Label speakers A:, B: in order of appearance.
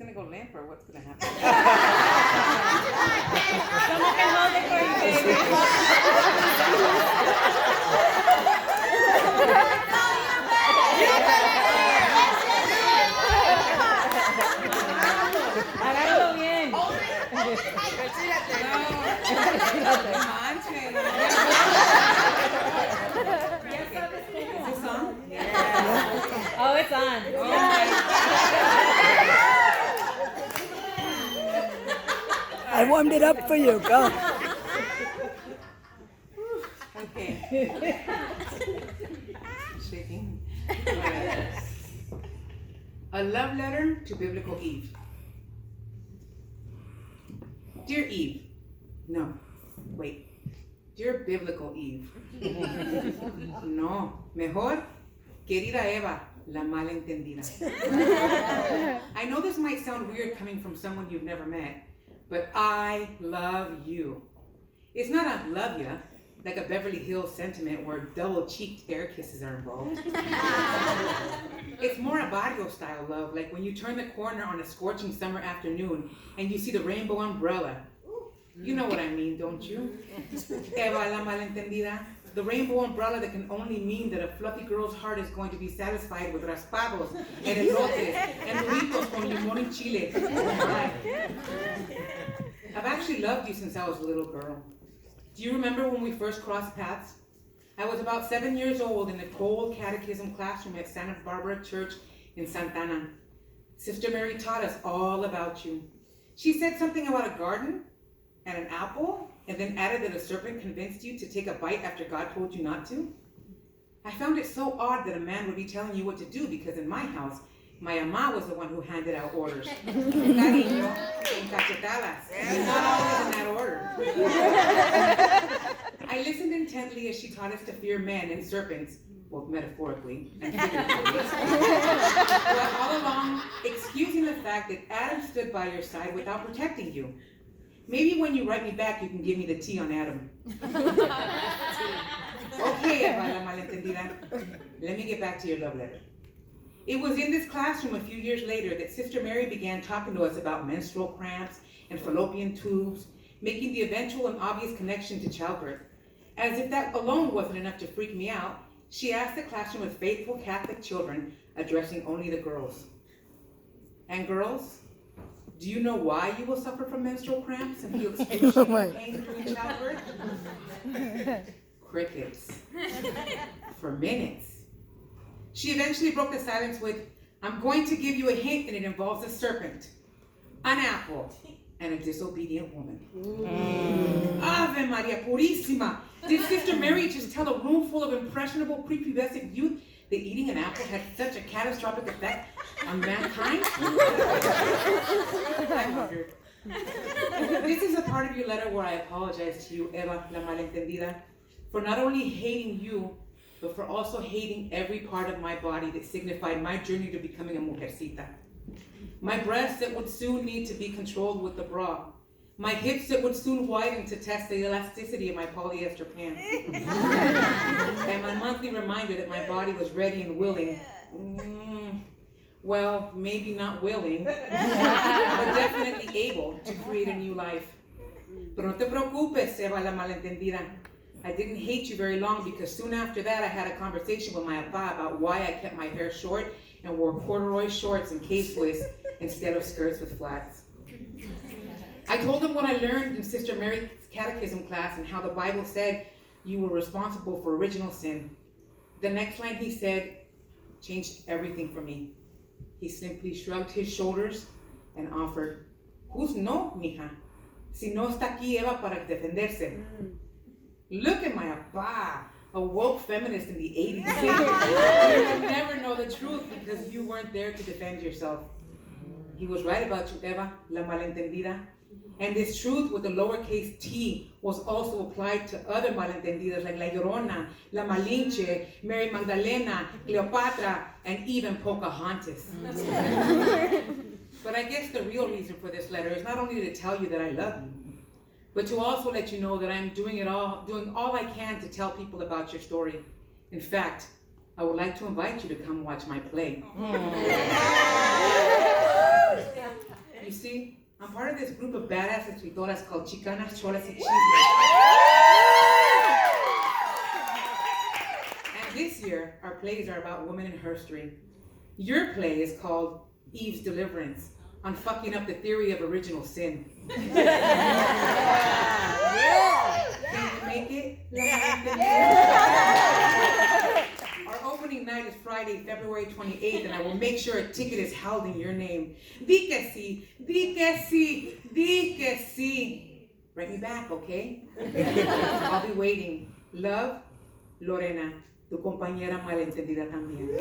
A: gonna go limp or what's gonna happen?
B: Someone can hold it for you, baby. Agárralo bien.
A: Retírate. Is this on? Yeah.
B: Oh, it's on.
C: I warmed it up for you. Go.
A: Okay. Shaking. A love letter to biblical Eve. Dear Eve. No, wait. Dear biblical Eve. No, mejor, querida Eva, la malentendida. I know this might sound weird coming from someone you've never met, but I love you. It's not a love ya, like a Beverly Hills sentiment where double-cheeked air kisses are involved. It's more a barrio-style love, like when you turn the corner on a scorching summer afternoon and you see the rainbow umbrella. You know what I mean, don't you? Eva la malentendida. The rainbow umbrella that can only mean that a fluffy girl's heart is going to be satisfied with raspados and elotes and burritos con limón y chile. I've actually loved you since I was a little girl. Do you remember when we first crossed paths? I was about 7 years old in the cold catechism classroom at Santa Barbara Church in Santana. Sister Mary taught us all about you. She said something about a garden and an apple, and then added that a serpent convinced you to take a bite after God told you not to? I found it so odd that a man would be telling you what to do, because in my house, my ama was the one who handed out orders. Cariño, en cachetadas. Not always in that order. I listened intently as she taught us to fear men and serpents, well, metaphorically and figuratively, but all along excusing the fact that Adam stood by your side without protecting you. Maybe when you write me back, you can give me the tea on Adam. Okay, Eva la malentendida. Let me get back to your love letter. It was in this classroom a few years later that Sister Mary began talking to us about menstrual cramps and fallopian tubes, making the eventual and obvious connection to childbirth. As if that alone wasn't enough to freak me out, she asked the classroom of faithful Catholic children, addressing only the girls. And girls, do you know why you will suffer from menstrual cramps and feel excruciating pain during childbirth? Crickets. For minutes. She eventually broke the silence with, I'm going to give you a hint, and it involves a serpent, an apple, and a disobedient woman. Ave Maria Purísima! Did Sister Mary just tell a room full of impressionable prepubescent youth that eating an apple had such a catastrophic effect on mankind? I wondered. This is a part of your letter where I apologize to you, Eva la malentendida, for not only hating you, but for also hating every part of my body that signified my journey to becoming a mujercita. My breasts that would soon need to be controlled with the bra. My hips that would soon widen to test the elasticity of my polyester pants. And my monthly reminder that my body was ready and willing. Well, maybe not willing, but definitely able to create a new life. Pero no te preocupes, Eva la malentendida. I didn't hate you very long, because soon after that I had a conversation with my apa about why I kept my hair short and wore corduroy shorts and K-Swiss instead of skirts with flats. I told him what I learned in Sister Mary's catechism class and how the Bible said you were responsible for original sin. The next line he said changed everything for me. He simply shrugged his shoulders and offered, "Who's no, mija? Si no está aquí Eva para defenderse." Look at my apa, a woke feminist in the 80s. You would never know the truth because you weren't there to defend yourself. He was right about you, Eva, la malentendida. And this truth with the lowercase t was also applied to other malentendidas like La Llorona, La Malinche, Mary Magdalena, Cleopatra, and even Pocahontas. But I guess the real reason for this letter is not only to tell you that I love you, but to also let you know that I'm doing all I can to tell people about your story. In fact, I would like to invite you to come watch my play. part of this group of badass escritoras called Chicanas, Cholas, and Chisme. And this year, our plays are about women in history. Your play is called Eve's Deliverance, on fucking up the theory of original sin. Can you make it? Our opening night is Friday, February 28th, and I will make sure a ticket is held in your name. Di que sí, di que sí, di que sí. Write me back, okay? I'll be waiting. Love, Lorena, tu compañera malentendida también.